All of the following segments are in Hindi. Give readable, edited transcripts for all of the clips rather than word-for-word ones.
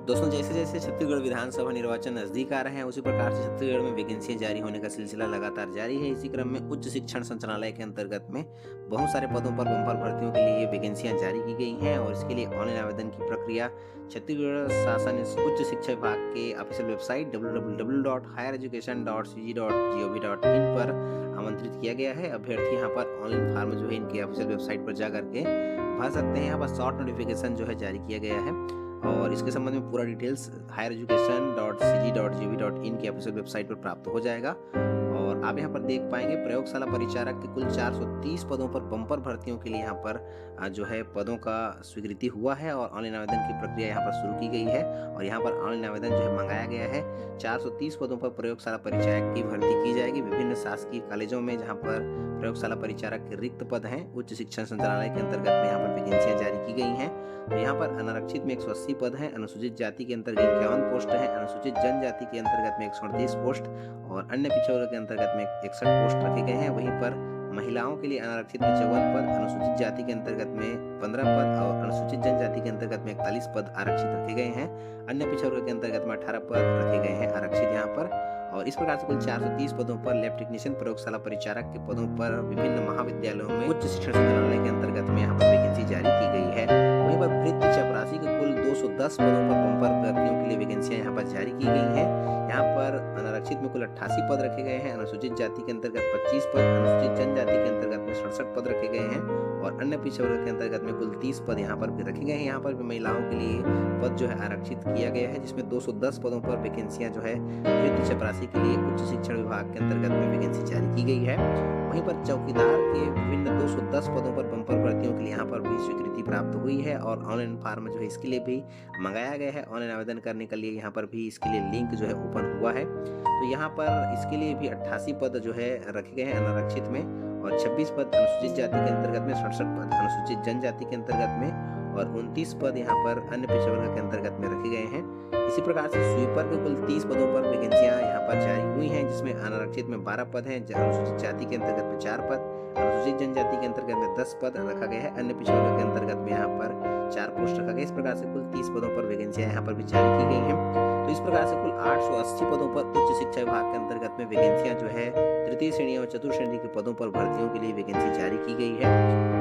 दोस्तों जैसे जैसे छत्तीसगढ़ विधानसभा निर्वाचन नजदीक आ रहे हैं उसी प्रकार से छत्तीसगढ़ में वैकेंसियां जारी होने का सिलसिला लगातार जारी है। इसी क्रम में उच्च शिक्षण संचालनालय के अंतर्गत में बहुत सारे पदों पर बम्पर भर्तियों के लिए वैकेंसियां जारी की गई हैं और इसके लिए ऑनलाइन आवेदन की प्रक्रिया छत्तीसगढ़ शासन उच्च शिक्षा विभाग के ऑफिशियल वेबसाइट www.highereducation.cg.gov.in पर आमंत्रित किया गया है। अभ्यर्थी यहाँ पर ऑनलाइन फॉर्म जो है इनके ऑफिशियल वेबसाइट पर जा करके भर सकते हैं। यहाँ पर शॉर्ट नोटिफिकेशन जो है जारी किया गया है और इसके संबंध में पूरा डिटेल्स highereducation.cg.gov.in की ऑफिशियल वेबसाइट पर प्राप्त हो जाएगा। और आप यहाँ पर देख पाएंगे प्रयोगशाला परिचारक के कुल 430 पदों पर बम्पर भर्तियों के लिए यहाँ पर जो है पदों का स्वीकृति हुआ है और ऑनलाइन आवेदन की प्रक्रिया यहाँ पर शुरू की गई है और यहाँ पर ऑनलाइन आवेदन जो है मंगाया गया है। 430 पदों पर प्रयोगशाला परिचारक की भर्ती की जाएगी विभिन्न शासकीय कॉलेजों में जहाँ पर प्रयोगशाला परिचारक के रिक्त पद हैं। उच्च शिक्षण संचालनालय के अंतर्गत में यहाँ पर वैकेंसियां जारी की गई हैं। तो यहाँ पर अनारक्षित में 180 पद हैं, अनुसूचित जाति के अंतर्गत 51 पोस्ट हैं, अनुसूचित जनजाति के अंतर्गत में 138 पोस्ट और अन्य पिछड़े वर्ग के अंतर्गत में 61 पोस्ट रखे गए हैं। वहीं पर महिलाओं के लिए अनारक्षित में 54 पद, अनुसूचित जाति के अंतर्गत में 15 पद और अनुसूचित जनजाति के अंतर्गत में 41 पद आरक्षित रखे गए हैं। अन्य पिछड़े वर्ग के अंतर्गत में 18 पद रखे गए हैं आरक्षित यहाँ पर। और इस प्रकार से कुल 430 पदों पर लैब टेक्नीशियन प्रयोगशाला परिचारक के पदों पर विभिन्न महाविद्यालयों में उच्च शिक्षण संचालनालय के अंतर्गत में यहाँ पर वैकेंसी जारी की गई है। वहीं पर वृत्ति चपरासी के कुल 210 पदों पर बम्पर भर्तियों के लिए वैकेंसियां यहाँ पर जारी की गई हैं। यहाँ पर अनारक्षित में कुल 88 पद रखे गए हैं, अनुसूचित जाति के अंतर्गत 25 पद, अनुसूचित जनजाति के अंतर्गत में 67 पद रखे गए हैं और अन्य पिछड़े वर्ग के अंतर्गत में कुल 30 पद यहाँ पर भी रखे गए हैं। यहाँ पर भी महिलाओं के लिए पद जो है आरक्षित किया गया है जिसमें 210 पदों पर वैकेंसियां जो है वृत्ति चपरासी के लिए उच्च शिक्षण विभाग के अंतर्गत में वैकेंसी जारी की गई है। वहीं पर चौकीदार के विभिन्न 210 पदों पर बम्पर भर्तियों के लिए यहाँ पर भी स्वीकृति प्राप्त हुई है और ऑनलाइन फॉर्म जो है इसके लिए भी मंगाया गया है। ऑनलाइन आवेदन करने के लिए यहाँ पर भी इसके लिए लिंक जो है ओपन हुआ है। तो यहाँ पर इसके लिए भी 88 पद जो है रखे गए हैं अनारक्षित में और 26 पद अनुसूचित जाति के अंतर्गत में, 67 पद अनुसूचित जनजाति के अंतर्गत में और 29 पद यहाँ पर अन्य पिछड़े वर्ग के अंतर्गत में रखे गए हैं। इसी प्रकार से स्वीपर के कुल 30 पदों पर वैकेंसियां यहाँ पर जारी हुई हैं जिसमें अनारक्षित में 12 पद हैं, अनुसूचित जाति के अंतर्गत में 4 पद, अनुसूचित जनजाति के अंतर्गत में 10 पद रखा गया है, अन्य पिछड़े वर्ग के अंतर्गत में यहाँ पर 4 पोस्ट रखा गया। इस प्रकार से कुल 30 पदों पर वैकेंसियां यहाँ पर भी जारी की गई हैं। तो इस प्रकार से कुल 880 पदों पर उच्च शिक्षा विभाग के अंतर्गत में वैकेंसियां जो है तृतीय श्रेणी और चतुर्थ श्रेणी के पदों पर भर्तियों के लिए वैकेंसी जारी की गई है।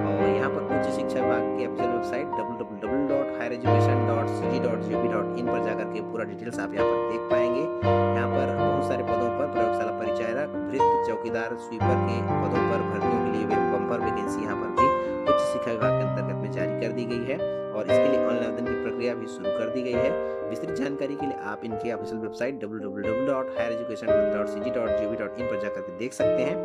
और यहाँ पर उच्च शिक्षा विभाग की ऑफिशियल वेबसाइट www.highereducation.cg.gov.in पर जाकर के पूरा डिटेल्स आप यहाँ पर देख पाएंगे। यहाँ पर बहुत सारे पदों पर प्रयोगशाला परिचारक, वृत्त, चौकीदार, स्वीपर के पदों पर भर्तियों के लिए बम्पर वैकेंसी यहाँ पर भी उच्च शिक्षा विभाग के अंतर्गत में जारी कर दी गई है और इसके लिए ऑनलाइन आवेदन की प्रक्रिया भी शुरू कर दी गई है। विस्तृत जानकारी के लिए आप इनके ऑफिशियल वेबसाइट www.highereducation.cg.gov.in पर जाकर के देख सकते हैं।